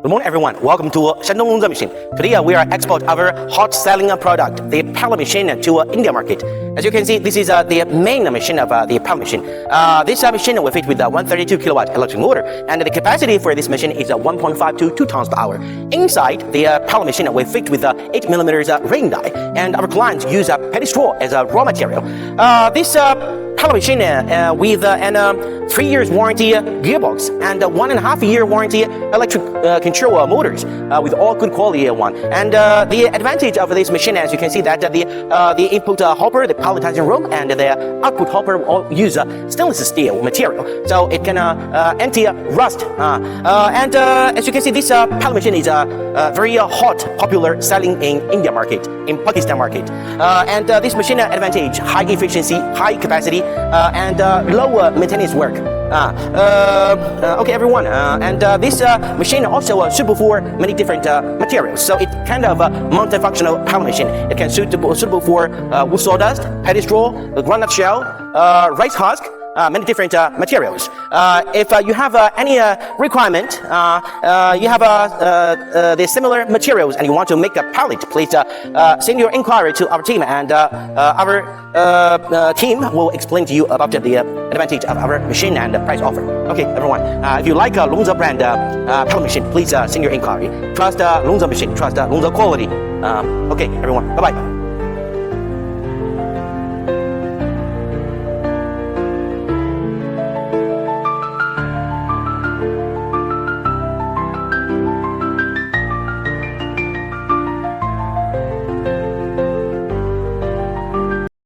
Good morning, everyone. Welcome to Shandong Machine. Today we are export our hot selling product, the pellet machine, to India market. As you can see, this is the main machine of the pellet machine. This machine will fit with a 132 kilowatt electric motor, and the capacity for this machine is 1.5 to 2 tons per hour. Inside, the pellet machine will fit with 8 millimeters ring die, and our clients use petty straw as a raw material. This pellet machine with an 3 years warranty gearbox and 1.5 year warranty electric control motors with all good quality one. And the advantage of this machine, as you can see, that the input hopper, the palletizing rope, and the output hopper all use stainless steel material, so it can anti-rust. And as you can see, this pellet machine is very hot, popular, selling in India market, in Pakistan market. And this machine advantage: high efficiency, high capacity, and low maintenance work. Okay, everyone. And this machine also suitable for many different materials. So it kind of multifunctional pellet machine. It can suitable for wood sawdust, paddy straw, groundnut shell, rice husk. Many different materials. If you have any requirement, you have the similar materials and you want to make a pallet, please send your inquiry to our team, and our team will explain to you about the advantage of our machine and the price offer. Okay, everyone. If you like Longzhe brand pellet machine, please send your inquiry. Trust Longzhe machine. Trust Longzhe quality. Okay, everyone. Bye bye.